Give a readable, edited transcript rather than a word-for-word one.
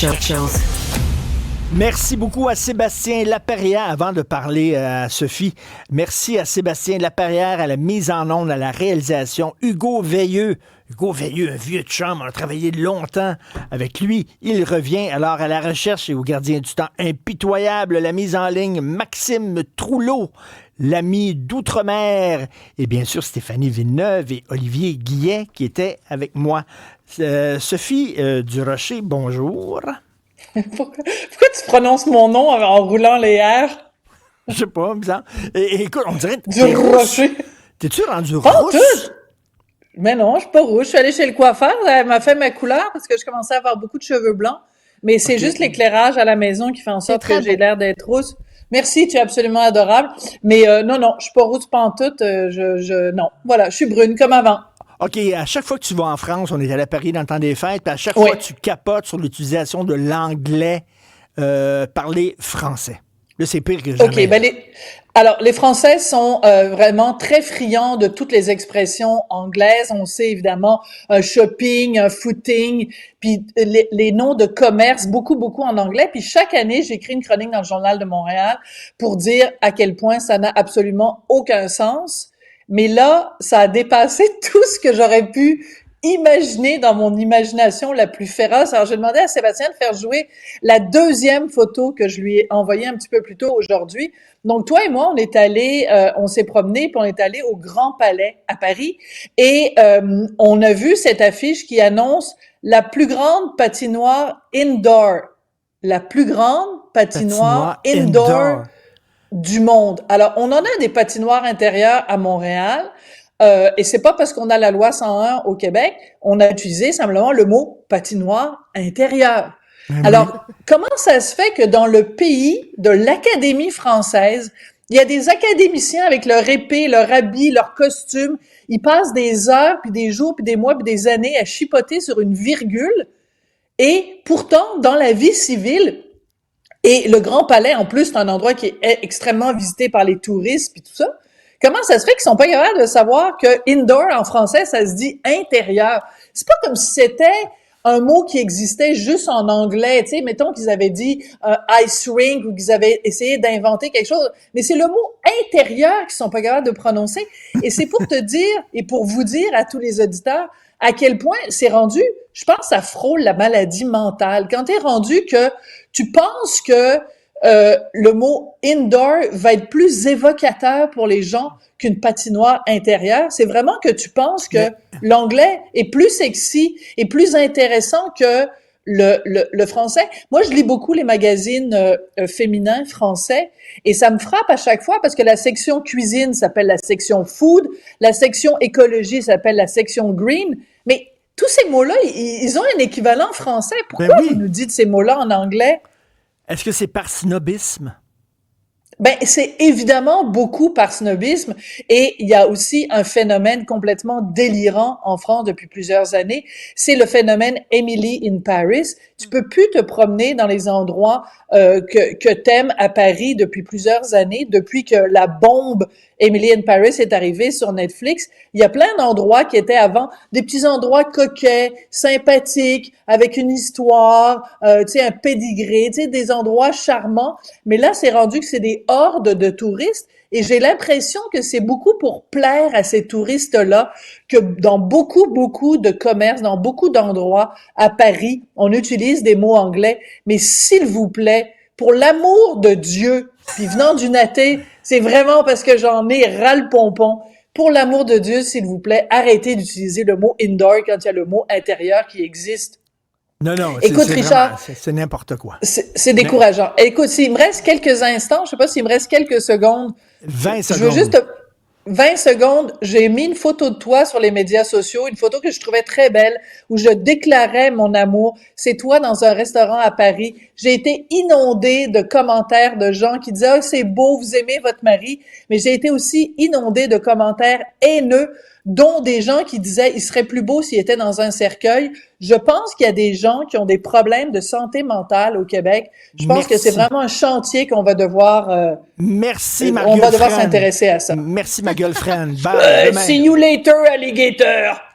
Churchills. Merci beaucoup à Sébastien Laperrière. Avant de parler à Sophie, merci à Sébastien Laperrière à la mise en onde, à la réalisation. Hugo Veilleux, un vieux chum, on a travaillé longtemps avec lui. Il revient alors à la recherche et au gardien du temps impitoyable, la mise en ligne, Maxime Trouleau, l'ami d'Outre-mer, et bien sûr Stéphanie Villeneuve et Olivier Guillet qui étaient avec moi. Sophie Durocher, bonjour. Pourquoi tu prononces mon nom en roulant les R? Je sais pas, bizarre. Et écoute, on dirait que Du rocher. T'es-tu rendu Pas rousse? tout! Mais non, je suis pas rouge. Je suis allée chez le coiffeur, elle m'a fait ma couleur parce que je commençais à avoir beaucoup de cheveux blancs. Mais c'est juste l'éclairage à la maison qui fait en sorte que j'ai l'air d'être rousse. Merci, tu es absolument adorable. Mais non, je suis pas rousse pantoute. Non, voilà, je suis brune comme avant. OK, à chaque fois que tu vas en France, on est allé à Paris dans le temps des fêtes, puis à chaque Oui. fois, tu capotes sur l'utilisation de l'anglais parler français. Là, c'est pire que jamais. OK, alors les Français sont vraiment très friands de toutes les expressions anglaises. On sait évidemment un shopping, un footing, puis les noms de commerce, beaucoup en anglais. Puis chaque année, j'écris une chronique dans le Journal de Montréal pour dire à quel point ça n'a absolument aucun sens. Mais là, ça a dépassé tout ce que j'aurais pu imaginer dans mon imagination la plus féroce. Alors, j'ai demandé à Sébastien de faire jouer la deuxième photo que je lui ai envoyée un petit peu plus tôt aujourd'hui. Donc, toi et moi, on s'est promené, puis on est allé au Grand Palais à Paris, et on a vu cette affiche qui annonce la plus grande patinoire indoor. La plus grande patinoire indoor du monde. Alors, on en a des patinoires intérieures à Montréal, et c'est pas parce qu'on a la loi 101 au Québec, on a utilisé simplement le mot patinoire intérieure. Alors, comment ça se fait que dans le pays de l'Académie française, il y a des académiciens avec leur épée, leur habit, leur costume, ils passent des heures, puis des jours, puis des mois, puis des années à chipoter sur une virgule, et pourtant, dans la vie civile, et le Grand Palais, en plus, c'est un endroit qui est extrêmement visité par les touristes puis tout ça. Comment ça se fait qu'ils sont pas capables de savoir que indoor en français, ça se dit intérieur? C'est pas comme si c'était un mot qui existait juste en anglais, tu sais, mettons qu'ils avaient dit ice rink ou qu'ils avaient essayé d'inventer quelque chose, mais c'est le mot intérieur qu'ils sont pas capables de prononcer. Et c'est pour te dire et pour vous dire à tous les auditeurs à quel point c'est rendu, je pense, ça frôle la maladie mentale. Quand t'es rendu que tu penses que le mot indoor va être plus évocateur pour les gens qu'une patinoire intérieure, c'est vraiment que tu penses que l'anglais est plus sexy et plus intéressant que le français. Moi, je lis beaucoup les magazines féminins français et ça me frappe à chaque fois parce que la section cuisine s'appelle la section food, la section écologie s'appelle la section green, mais tous ces mots-là, ils ont un équivalent français. Pourquoi vous nous dites ces mots-là en anglais? Est-ce que c'est par snobisme? Ben, c'est évidemment beaucoup par snobisme et il y a aussi un phénomène complètement délirant en France depuis plusieurs années. C'est le phénomène Emily in Paris. Tu peux plus te promener dans les endroits que t'aimes à Paris depuis plusieurs années, depuis que la bombe Emily in Paris est arrivée sur Netflix. Il y a plein d'endroits qui étaient avant des petits endroits coquets, sympathiques, avec une histoire, tu sais, un pédigré, tu sais, des endroits charmants. Mais là, c'est rendu que c'est des hordes de touristes. Et j'ai l'impression que c'est beaucoup pour plaire à ces touristes-là que dans beaucoup de commerces, dans beaucoup d'endroits à Paris, on utilise des mots anglais. Mais s'il vous plaît, pour l'amour de Dieu, puis venant d'une athée, c'est vraiment parce que j'en ai ras le pompon. Pour l'amour de Dieu, s'il vous plaît, arrêtez d'utiliser le mot indoor quand il y a le mot intérieur qui existe. Non, écoute, Richard, c'est n'importe quoi. C'est décourageant. Écoute, s'il me reste quelques instants, je sais pas s'il me reste quelques secondes. 20 secondes. Je veux juste 20 secondes, j'ai mis une photo de toi sur les médias sociaux, une photo que je trouvais très belle, où je déclarais mon amour. C'est toi dans un restaurant à Paris. J'ai été inondée de commentaires de gens qui disaient « Ah, c'est beau, vous aimez votre mari », mais j'ai été aussi inondée de commentaires haineux, dont des gens qui disaient « Il serait plus beau s'il était dans un cercueil ». Je pense qu'il y a des gens qui ont des problèmes de santé mentale au Québec. Je pense que c'est vraiment un chantier qu'on va devoir... Merci, ma on va devoir s'intéresser à ça. Merci, ma girlfriend. Bye, see you later, alligator!